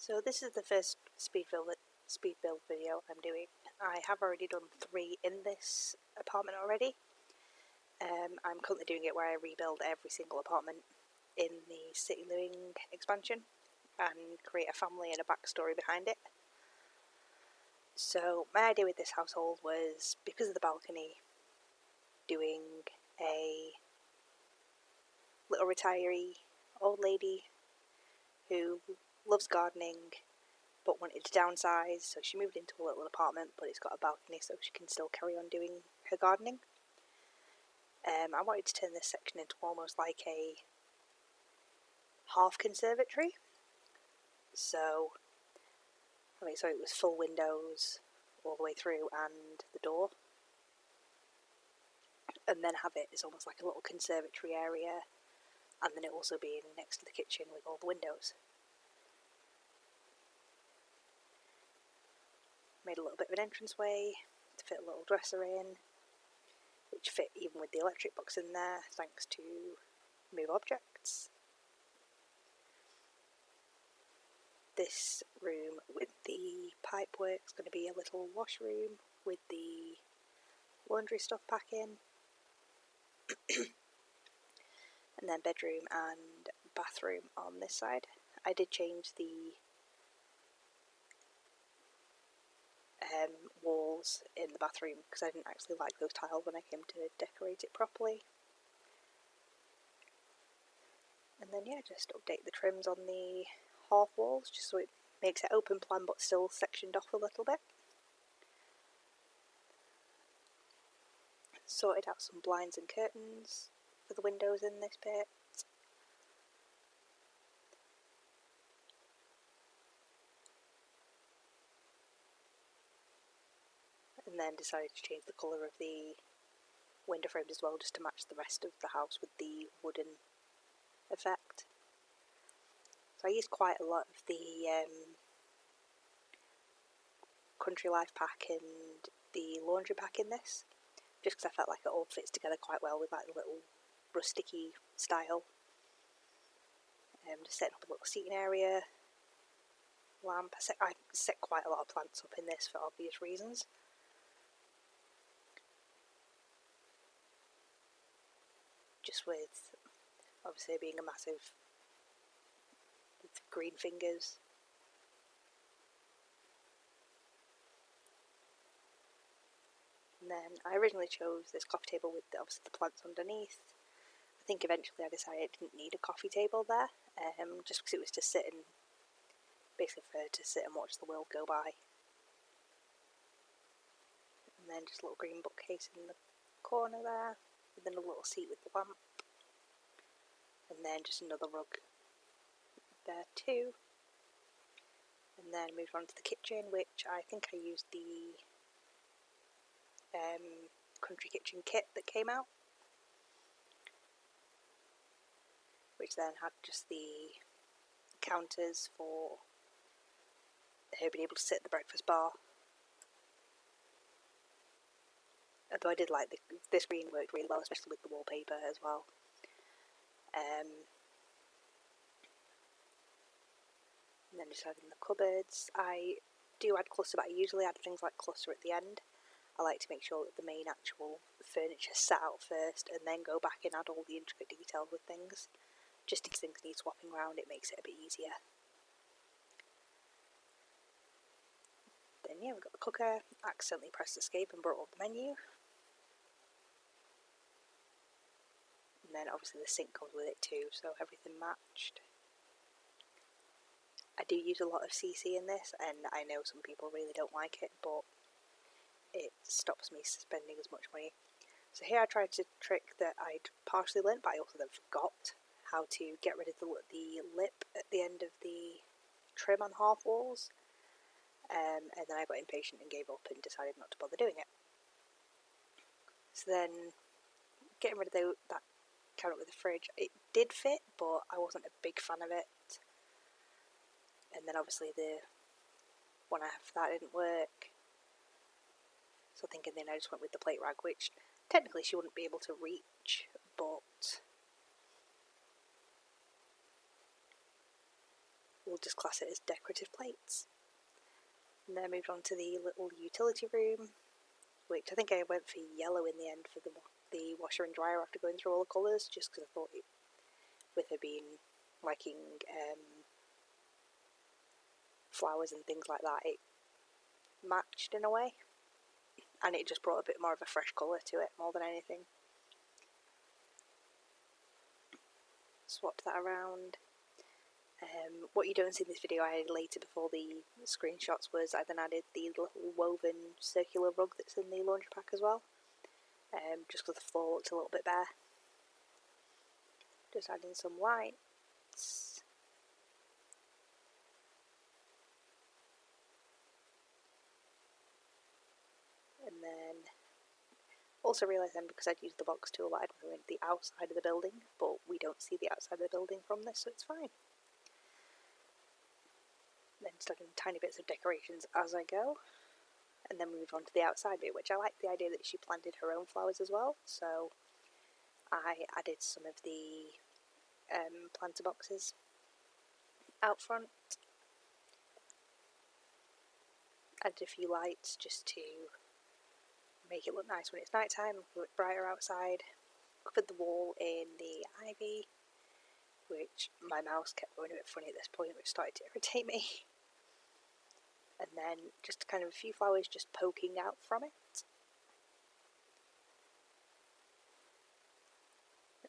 So this is the first speed build video I'm doing. I have already done 3 in this apartment already. I'm currently doing it where I rebuild every single apartment in the city living expansion and create a family and a backstory behind it. So my idea with this household was, because of the balcony, doing a little retiree old lady who loves gardening but wanted to downsize, so she moved into a little apartment, but it's got a balcony so she can still carry on doing her gardening. I wanted to turn this section into almost like a half conservatory, so it was full windows all the way through and the door, and then have it as almost like a little conservatory area, and then it also being next to the kitchen with all the windows. Made a little bit of an entranceway to fit a little dresser in, which fit even with the electric box in there, thanks to Move Objects. This room with the pipework is going to be a little washroom with the laundry stuff back in, and then bedroom and bathroom on this side. I did change the walls in the bathroom because I didn't actually like those tiles when I came to decorate it properly. And then just update the trims on the half walls just so it makes it open plan but still sectioned off a little bit. Sorted out some blinds and curtains for the windows in this bit. And then decided to change the colour of the window frames as well, just to match the rest of the house with the wooden effect. So I used quite a lot of the Country Life pack and the laundry pack in this, just because I felt like it all fits together quite well with like the little rusticy style. Just setting up a little seating area, lamp. I set quite a lot of plants up in this for obvious reasons. Just with obviously being a massive with green fingers. And then I originally chose this coffee table with obviously the plants underneath. I think eventually I decided I didn't need a coffee table there, just because it was to sit and watch the world go by. And then just a little green bookcase in the corner there, and then a little seat with the lamp, and then just another rug there too. And then moved on to the kitchen, which I think I used the country kitchen kit that came out, which then had just the counters for her being able to sit at the breakfast bar. Although I did like this green worked really well, especially with the wallpaper as well. And then just adding the cupboards. I do add cluster, but I usually add things like cluster at the end. I like to make sure that the main actual furniture is set out first and then go back and add all the intricate details with things. Just in case things need swapping around, it makes it a bit easier. Then we've got the cooker. Accidentally pressed escape and brought up the menu. And then obviously the sink comes with it too, so everything matched. I do use a lot of CC in this, and I know some people really don't like it, but it stops me spending as much money. So here I tried a trick that I'd partially learnt, but I also then forgot how to get rid of the lip at the end of the trim on half walls, and then I got impatient and gave up and decided not to bother doing it. So then getting rid of that cabinet with the fridge, it did fit, but I wasn't a big fan of it. And then obviously the one I have for that didn't work, so thinking then I just went with the plate rack, which technically she wouldn't be able to reach, but we'll just class it as decorative plates. And then I moved on to the little utility room, which I think I went for yellow in the end for the washer and dryer after going through all the colours, just because I thought with her being liking flowers and things like that, it matched in a way, and it just brought a bit more of a fresh colour to it more than anything. Swapped that around. What you don't see in this video I added later before the screenshots was I then added the little woven circular rug that's in the laundry pack as well, just because the floor looked a little bit bare. Just adding some lights. And then also realised then, because I'd used the box tool, that I'd ruined the outside of the building, but we don't see the outside of the building from this, so it's fine. Then studying tiny bits of decorations as I go, and then move on to the outside bit, which I like the idea that she planted her own flowers as well, so I added some of the planter boxes out front. Added a few lights just to make it look nice when it's night time, look brighter outside. Covered the wall in the ivy, which my mouse kept going a bit funny at this point, which started to irritate me. And then just kind of a few flowers just poking out from it.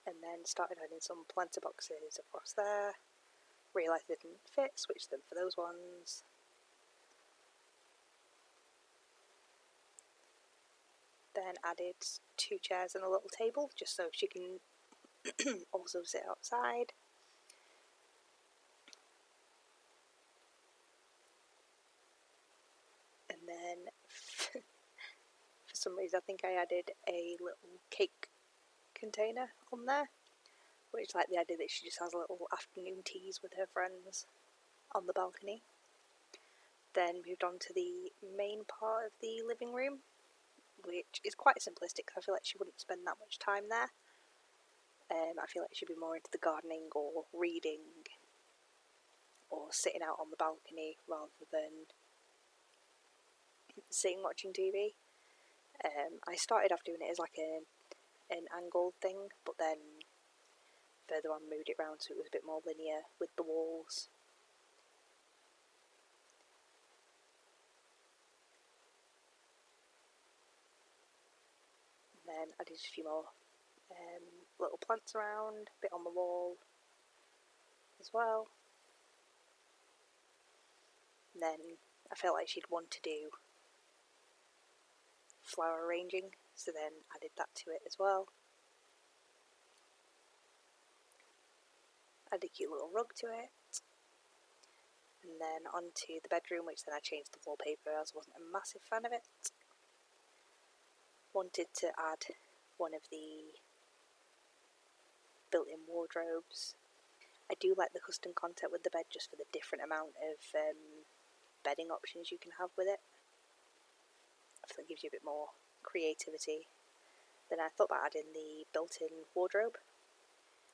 And then started adding some planter boxes across there. Realised they didn't fit, switched them for those ones. Then added 2 chairs and a little table, just so she can also sit outside. And then, for some reason, I think I added a little cake container on there, which I like the idea that she just has a little afternoon teas with her friends on the balcony. Then moved on to the main part of the living room, which is quite simplistic. I feel like she wouldn't spend that much time there. I feel like she'd be more into the gardening or reading or sitting out on the balcony rather than sitting watching TV. I started off doing it as like an angled thing, but then further on moved it round so it was a bit more linear with the walls. And then I did a few more little plants around, a bit on the wall as well. And then I felt like she'd want to do flower arranging, so then added that to it as well. Added a cute little rug to it. And then onto the bedroom, which then I changed the wallpaper as I wasn't a massive fan of it. Wanted to add one of the built-in wardrobes. I do like the custom content with the bed just for the different amount of bedding options you can have with it. I feel it gives you a bit more creativity. Then I thought about adding the built-in wardrobe,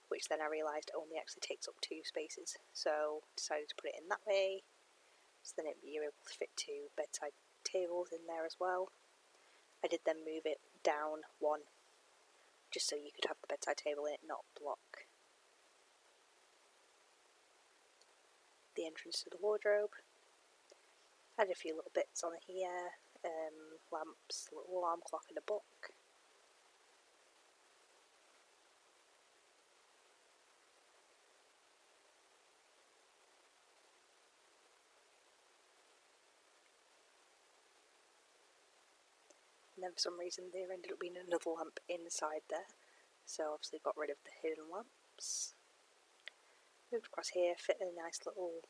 which then I realised only actually takes up 2 spaces, so decided to put it in that way, so then you're able to fit 2 bedside tables in there as well. I did then move it down 1, just so you could have the bedside table in it, not block the entrance to the wardrobe. Added a few little bits on here, lamps, a little alarm clock and a book. And then for some reason there ended up being another lamp inside there, so obviously got rid of the hidden lamps. Moved across here, fit a nice little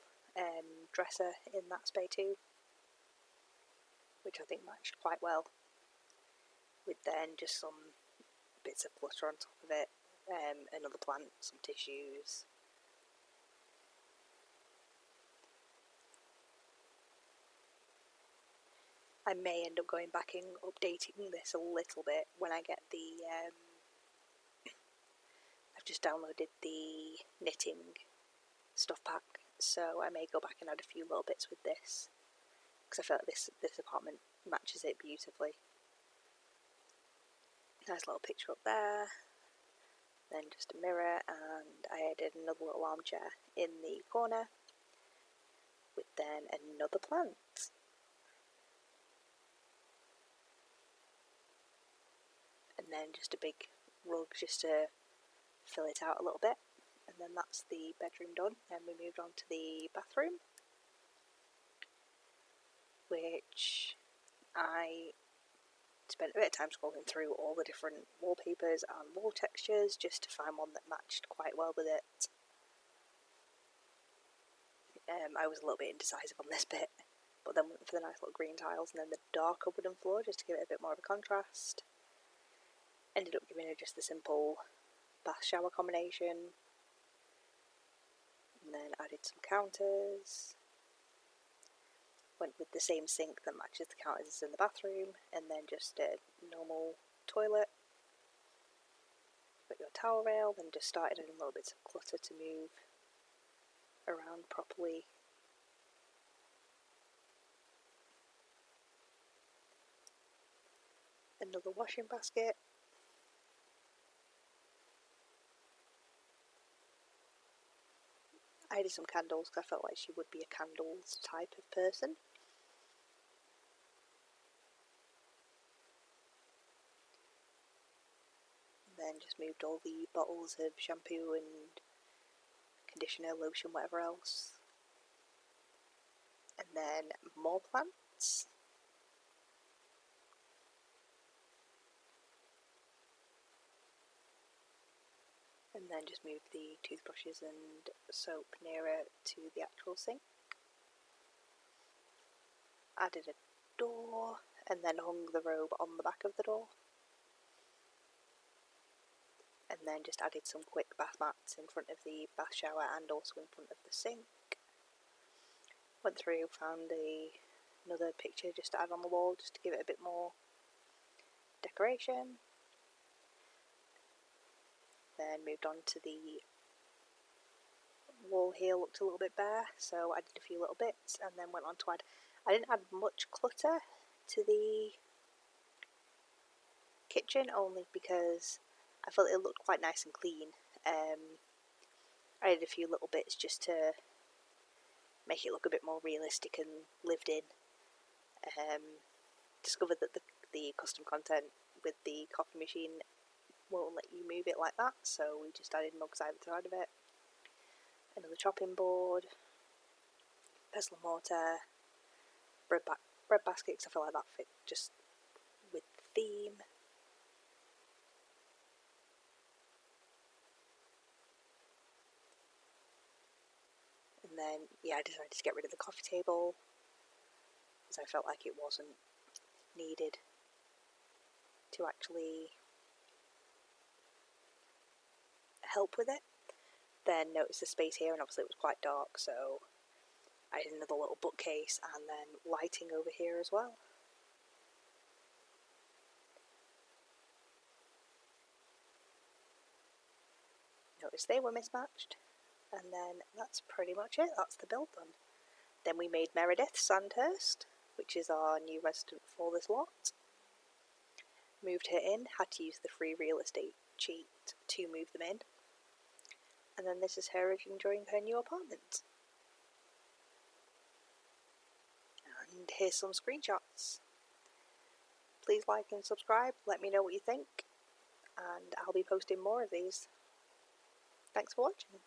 dresser in that space too, which I think matched quite well, with then just some bits of clutter on top of it, another plant, some tissues. I may end up going back and updating this a little bit when I get the I've just downloaded the knitting stuff pack, so I may go back and add a few little bits with this, because I feel like this apartment matches it beautifully. Nice little picture up there, then just a mirror, and I added another little armchair in the corner with then another plant. And then just a big rug just to fill it out a little bit. And then that's the bedroom done. Then we moved on to the bathroom, which I spent a bit of time scrolling through all the different wallpapers and wall textures just to find one that matched quite well with it. I was a little bit indecisive on this bit, but then went for the nice little green tiles and then the darker wooden floor just to give it a bit more of a contrast. Ended up giving it just the simple bath shower combination, and then added some counters. Went with the same sink that matches the counters in the bathroom, and then just a normal toilet. Got your towel rail, then just started adding little bits of clutter to move around properly. Another washing basket. I added some candles because I felt like she would be a candles type of person. And then just moved all the bottles of shampoo and conditioner, lotion, whatever else. And then more plants. And then just moved the toothbrushes and soap nearer to the actual sink. Added a door, and then hung the robe on the back of the door. And then just added some quick bath mats in front of the bath shower and also in front of the sink. Went through, found another picture just to add on the wall, just to give it a bit more decoration. Then moved on to the wall here, looked a little bit bare, so I did a few little bits, and then went on to add, I didn't add much clutter to the kitchen, only because I felt it looked quite nice and clean. I did a few little bits just to make it look a bit more realistic and lived in. Discovered that the custom content with the coffee machine won't let you move it like that, so we just added mugs either side of it. Another chopping board, pestle and mortar, bread basket, because I feel like that fit just with the theme. And then, yeah, I decided to get rid of the coffee table because I felt like it wasn't needed to actually help with it. Then noticed the space here, and obviously it was quite dark, so I had another little bookcase and then lighting over here as well. Noticed they were mismatched, and then that's pretty much it. That's the build done. Then we made Meredith Sandhurst, which is our new resident for this lot. Moved her in, had to use the free real estate cheat to move them in. And then this is her enjoying her new apartment. And here's some screenshots. Please like and subscribe, let me know what you think, and I'll be posting more of these. Thanks for watching.